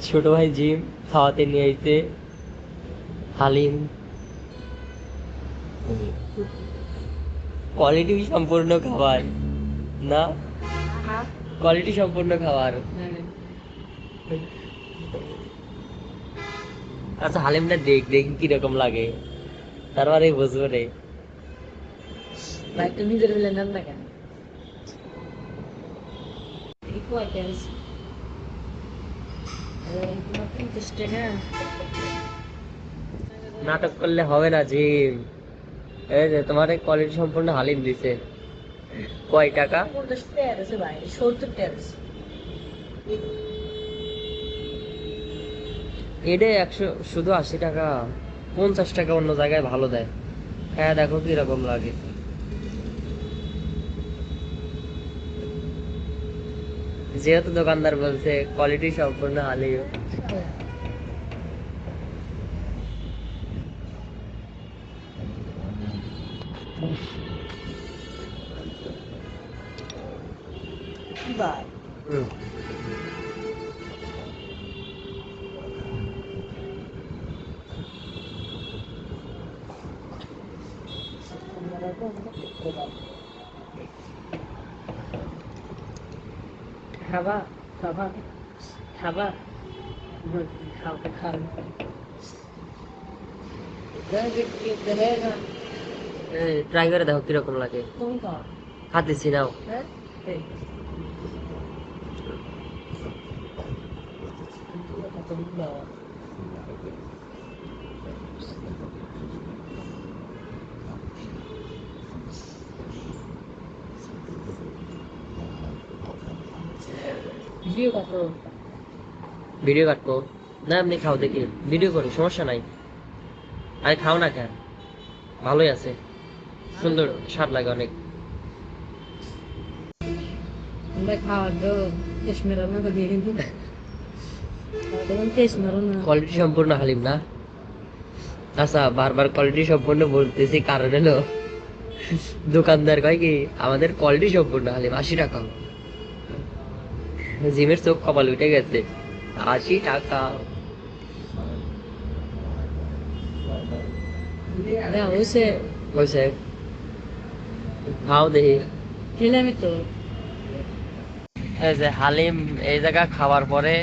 ছোট ভাই জিম খাওয়াতে নিয়ে আইতে হালিম, কোয়ালিটি সম্পূর্ণ খাবার না, কোয়ালিটি সম্পূর্ণ খাবার। আচ্ছা হালিমটা দেখি কিরকম লাগে, তারপরে বুঝবো রে। ভাই তুমি নিজের মিলে নেন না কেন? এই কয়টা আছে? 50 টাকা। নাটক করলে হবে না জিম। এই যে তোমার কোয়ালিটি সম্পূর্ণ হালিম দিছে, কয় টাকা? 50 টাকা আছে ভাই, 70 টাকা আছে। এটা 100, শুধু 80 টাকা। 50 টাকা অন্য জায়গায় ভালো দেয়। হ্যাঁ দেখো কিরকম লাগে। যেহেতু দোকানদার বলছে কোয়ালিটি সম্পূর্ণ হালিম। ভাই হুম। খাবা খাবা খাবা, খাওয়া খাওয়া ট্রাই করে দেখো কিরকম লাগে। তুমি খাও। খাতেছি নাও। হ্যাঁ ভিডিও কত? ভিডিও কাটবো না, এমনি খাও দেখি। ভিডিও করি সমস্যা নাই। আরে খাও না কেন, ভালোই আছে, সুন্দর স্বাদ লাগে অনেক। আমরা খাওয়ার তো টেস্ট মেরানো তো দিয়ে কিন্তু টেস্ট মেরানো। কোয়ালিটি সম্পূর্ণ হালিম না। আচ্ছা বারবার কোয়ালিটি সম্পূর্ণ বলতেছি কারণ হলো দোকানদার কয় কি আমাদের কোয়ালিটি সম্পূর্ণ হালিম 80 টাকা। জিমের চোখ কপাল উঠে গেছে, 80 টাকা। হয়েছে হয়েছে, খাও দেখি। খেলামই তো। এই যে হালিম এই জায়গা খাওয়ার পরে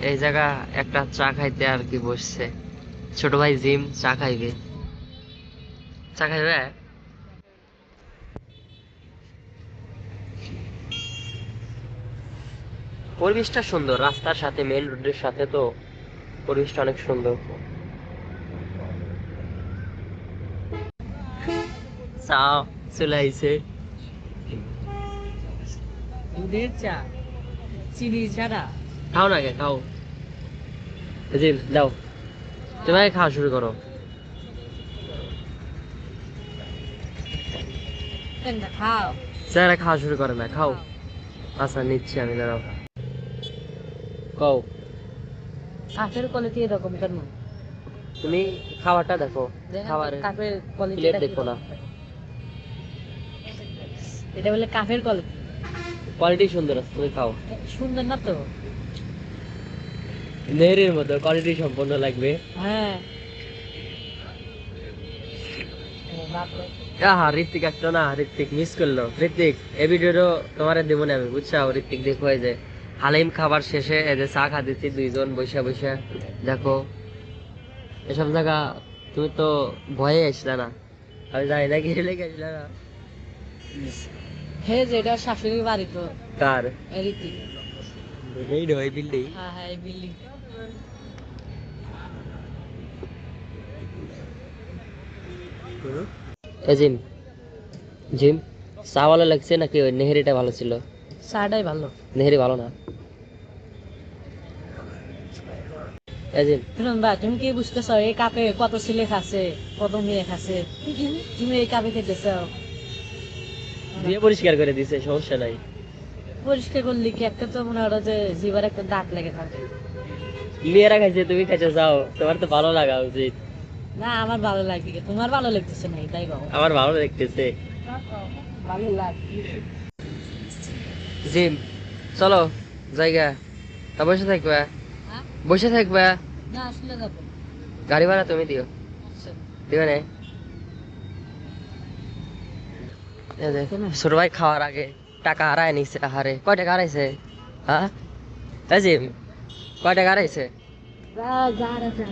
এই জায়গা একটা চা খাইতে আর কি বসছে। ছোট ভাই জিম চা খাইবে, চা খাইবে। পরিবেশটা সুন্দর, রাস্তার সাথে মেইন রোডের সাথে তো পরিবেশটা অনেক সুন্দর। চা চলে আইছে। দুধের চা, চিনি ছাড়া। খাও না কে খাও, জিম দাও, তোমাকে খাওয়া শুরু করো। খাও স্যারা খাওয়া শুরু করে না, খাও। আচ্ছা নিচ্ছি আমি, দাঁড়াও। কও কাঠের কোয়ালিটি এরকম কেন? তুমি খাবারটা দেখো, খাবারের কাঠের কোয়ালিটি প্লেট দেখো না। এটা বলে কাঠের কোয়ালিটি। কোয়ালিটি সুন্দর আছে, তুমি খাও। সুন্দর না তো? নেহেরের মতো কোয়ালিটি সম্পন্ন লাগবে। হ্যাঁ হ্যাঁ ঋত্বিক একটা না, ঋত্বিক মিস করলো। ঋত্বিক এই ভিডিওটা তোমার দেব না আমি, বুঝছো? ঋত্বিক দেখো এই যে হালিম খাবার শেষে এই যে চা খাতেছি দুইজন বসে বসে, দেখো এসব জায়গা তুমি তো ভয়ে আসলে না, আমি জানি না কি লেগে আসলে না। হে যে এটা শাশুড়ি বাড়ি তো। কার? এরিতি। এই নয় বিল্ডিং। হ্যাঁ হ্যাঁ এই বিল্ডিং। এ জিম, জিম চা ভালো লাগছে নাকি ওই নেহেরিটা ভালো ছিল? চাটাই ভালো। নেহেরি ভালো না। এ জিম শুনুন ভাই, তুমি কি বুঝতেছো এই কাপে কত ছেলে খাচ্ছে, কত মেয়ে খাচ্ছে, তুমি এই কাপে খেতেছ? দিয়ে পরিষ্কার করে দিছে, সমস্যা নাই। পরিষ্কার করলে কি একটা তো মনে হলো যে জিবার একটা দাগ লেগে থাকে। মেয়েরা খাইছে তুমি খাইছে, যাও, তোমার তো ভালো লাগা উচিত। না আমার ভালো লাগে, তোমার ভালো লাগতেছে না তাই বাবা। আমার ভালো লাগতেছে। ভালো লাগে। জিম চলো জায়গা। তা বসে থাকবে, হ্যাঁ? বসে থাকবে। না আসলে যাবো। গাড়ি ভাড়া তুমি দিও, আচ্ছা। দিবে না? এই যে ছোট ভাই খাওয়ার আগে টাকা হারায় নিছে। আহারে, কয় টাকা হারাইছে? হ্যাঁ, এই যে কয় টাকা হারাইছে? যা যা আছে